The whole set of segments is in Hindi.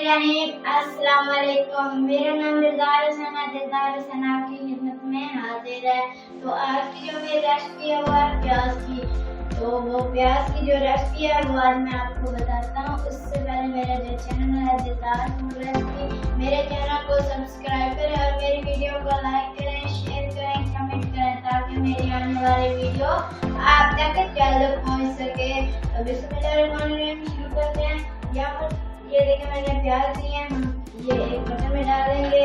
बिस्मिल्लाहिर्रहमानिर्रहीम। अस्सलाम वालेकुम। मेरा नाम दिलदार हुसैन है। दिलदार हुसैन आपकी खिदमत में हाजिर है। तो आज की जो मेरी रेसिपी है वो है प्याज की। तो वो प्याज की जो रेसिपी है वो आज मैं आपको बताता हूँ। उससे पहले मेरा जो चैनल है दिलदार रेसिपी, मेरे चैनल को सब्सक्राइब करें और मेरी वीडियो को लाइक करें, शेयर करें, कमेंट करें ताकि मेरी आने वाली वीडियो आप तक जल्द पहुँच सके। तो बिस्मिल्लाहिर्रहमानिर्रहीम शुरू करते हैं। यहाँ पर ये देखिए मैंने प्याज लिए हैं, हम ये एक बर्तन में डाल देंगे।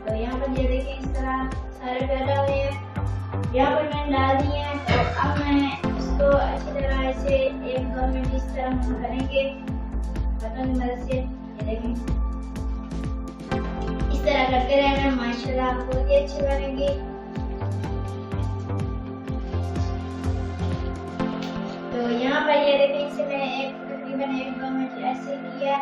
तो यहाँ पर ये देखिए इस तरह सारे प्याज डाल दिए हैं, यहाँ पर मैंने डाल दिए हैं। तो अब मैं इसको अच्छी तरह से 1-2 मिनट इस तरह हम करेंगे बर्तन की मदद से। ये देखें इस तरह करते रहना, माशाल्लाह बहुत ही अच्छी बनेगी। तो यहाँ पर ये देखिए इसे मैं तकरीबन 1-2 मिनट ऐसे किया।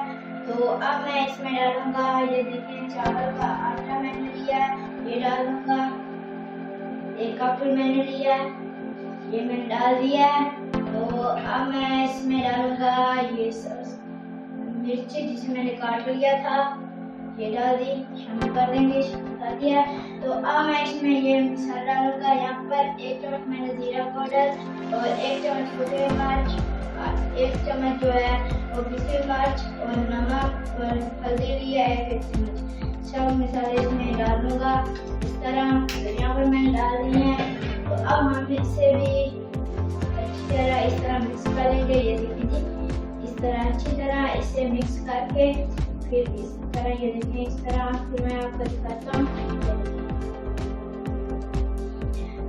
तो अब मैं इसमें डालूंगा, ये देखिए चावल का आटा मैंने लिया, ये डालूंगा। 1 कप मैंने लिया, ये मैंने डाल दिया। तो अब मैं इसमें डालूंगा ये मिर्ची जिसे मैंने काट लिया था, ये डाल दी, शामिल कर देंगे, डाल दिया। तो अब मैं इसमें ये मसाला डालूंगा। यहाँ पर 1 चम्मच मैंने जीरा पाउडर और 1 चम्मच कुटे मिर्च, 1 चम्मच जो है वो पिसी मिर्च और नमक और हल्दी लिया है 1 चम्मच। सब मसाले इसमें डालूंगा इस तरह। तो यहाँ पर मैंने डाल दिए हैं। तो अब हम इसे भी अच्छी तरह इस तरह मिक्स कर लेंगे। ये देखिए जी इस तरह अच्छी तरह इसे मिक्स करके फिर इस तरह ये देखें इस तरह फिर मैं आपको दिखाता हूँ।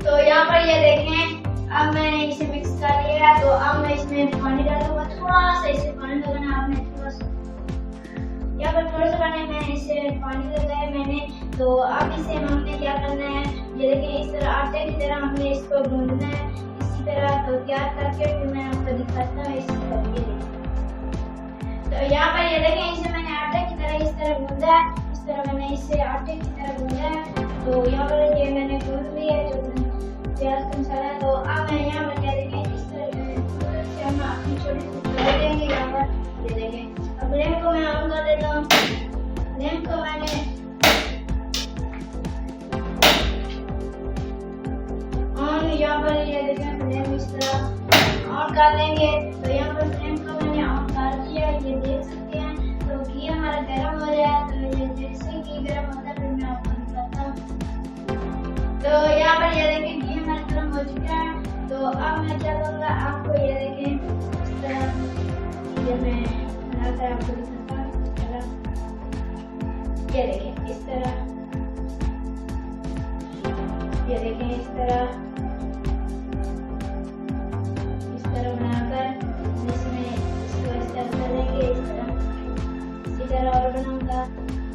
तो यहाँ पर ये देखें अब मैंने इसे मिक्स कर लिया। तो अब मैं इसमें पानी डालूंगा, थोड़ा सा इसे पानी लगाना आपने, थोड़ा सा यहाँ पर थोड़ा सा पानी में इसे पानी लगाया मैंने। तो अब इसे हमने क्या करना है, ये देखें इस तरह आटे की तरह हमने इसको गूंदना है इसी तरह। तो तैयार करके फिर मैं आपको दिखाता हूँ इसी तरह। तो यहाँ पर ये देखें इसे मैंने आटे की तरह इस तरह गूंदा है, इस तरह मैंने इसे आटे की तरह गूंदा है। तो यहाँ पर ये मैंने गूंद लिया है जो प्याज का मसाला। तो अब मैं यहाँ पर क्या देखें इस तरह से हम अपनी छोटी सी कर देंगे। यहाँ पर ये देखें अब फ्लेम को मैं ऑन कर देता हूँ। फ्लेम को मैंने ऑन, यहाँ पर ये देखें फ्लेम इस तरह ऑन कर देंगे। तो यहाँ पर फ्लेम को मैंने ऑन कर दिया, ये देख सकते हैं। तो घी हमारा गर्म हो रहा है। तो ये जैसे घी गर्म होता है फिर मैं आपको दिखाता हूँ। तो यहाँ पर ये देखें घी हमारा गर्म हो चुका है। तो अब मैं क्या करूँगा, आपको ये देखें इस तरह ये मैं बनाकर आपको दिखाता हूँ। ये देखें इस तरह, ये देखें इस तरह बनाकर इसमें इसको इस तरह करेंगे, इसी तरह और बनाऊंगा।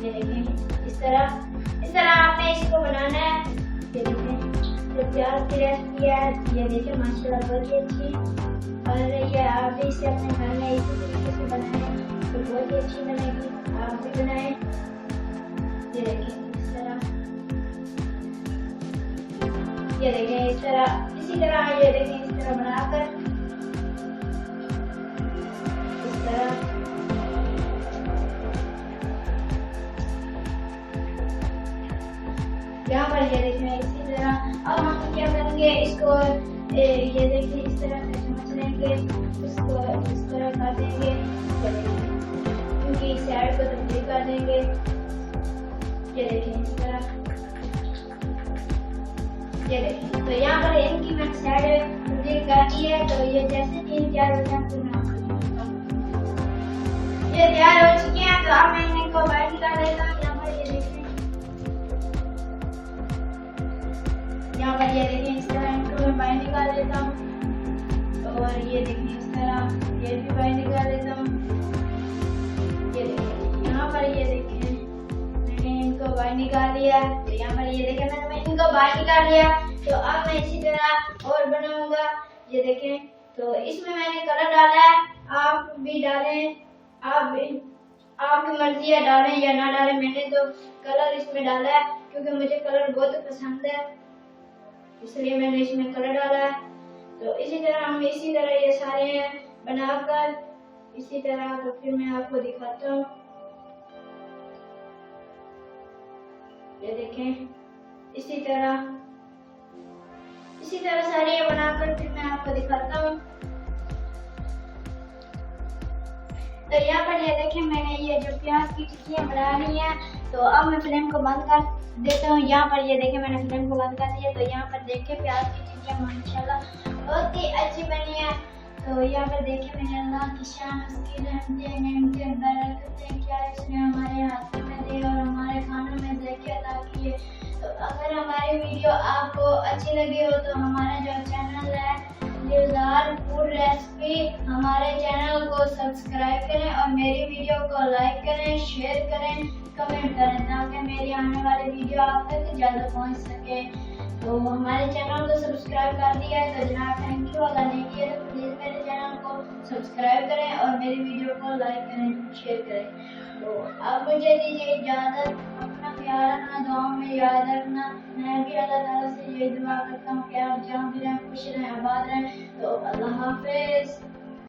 ये देखें इस तरह आपने इसको बनाना है। ये देखें जो प्याज की रेसिपी है ये देखें माशाल्लाह बहुत ही अच्छी, और ये आप भी इसे अपने घर में इसी तरीके से बनाएं तो बहुत ही अच्छी बनेगी। आप भी बनाएं। ये देखें इस तरह, ये देखें इस तरह, इसी तरह ये देखें इस तरह बनाकर इस तरह यहाँ पर ये देखें इसी तरह। अब हम क्या करेंगे, इसको ये देखिए इस तरह से चम्मच लेंगे, इसको इस तरह कर देंगे क्योंकि साइड को तब्दील कर देंगे। ये देखें इस तरह, ये देखें। तो यहाँ पर इनकी मैंने साइड तब्दील कर दी है। तो ये जैसे 3-4 हो जाए तो मैं आपको दिखाता हूँ। ये तैयार हो चुके हैं। तो अब मैं इनको बाइंड कर देता हूँ। यहाँ पर ये देखें इस तरह इनको मैं बाइंड कर देता हूँ। और ये देखें इस तरह ये भी बाइंड कर देता हूँ। ये देखें यहाँ पर ये देखें मैंने इनको बाइंड कर लिया। तो यहाँ पर ये देखें मैंने इनको बाइंड कर लिया। तो अब मैं इसी तरह और बनाऊंगा। ये देखें तो इसमें मैंने कलर डाला है, आप भी डालें, आप भी आपकी मर्जी है डालें या ना डालें। मैंने तो कलर इसमें डाला है क्योंकि मुझे कलर बहुत पसंद है, इसलिए मैंने इसमें कलर डाला है। तो इसी तरह हम इसी तरह ये सारे बनाकर इसी तरह। तो फिर मैं आपको दिखाता हूँ। ये देखें, इसी तरह सारी ये बनाकर फिर मैं आपको दिखाता हूँ। तो यहाँ पर ये देखें, मैंने ये जो प्याज की टिक्कियाँ बना ली हैं। तो अब मैं फ्लेम को बंद कर देता हूँ। यहाँ पर ये देखें, मैंने फ्लेम को बंद कर दिया। तो यहाँ पर देखें, प्याज की टिक्कियाँ माशाल्लाह बहुत ही अच्छी बनी है। तो यहाँ पर देखें, मेरे अल्लाह की शान, उसकी रहमतें बरकतें क्या इसने हमारे हाथों में दी और हमारे खानों में ज़ैके अता किए। तो अगर हमारी वीडियो आपको अच्छी लगी हो तो हमारा जो चैनल है दिलदार फूड रेसिपी, हमारे चैनल को सब्सक्राइब करें और मेरी वीडियो को लाइक करें, शेयर करें, कमेंट करें, ताकि मेरी आने वाली वीडियो आप तक जल्द पहुंच सके। तो हमारे चैनल को सब्सक्राइब कर दिया है तो जनाब थैंक यू। अगर नहीं किया तो प्लीज़ मेरे चैनल को सब्सक्राइब करें और मेरी वीडियो को लाइक करें, शेयर करें। तो अब मुझे दीजिए इजाज़त। अपना ख्याल रखना, दुआ में याद रखना। मैं भी अल्लाह ताला से ये दुआ करता हूँ कि आप जहाँ भी रहें खुश रहें, आबाद रहें। तो अल्लाह हाफिज़।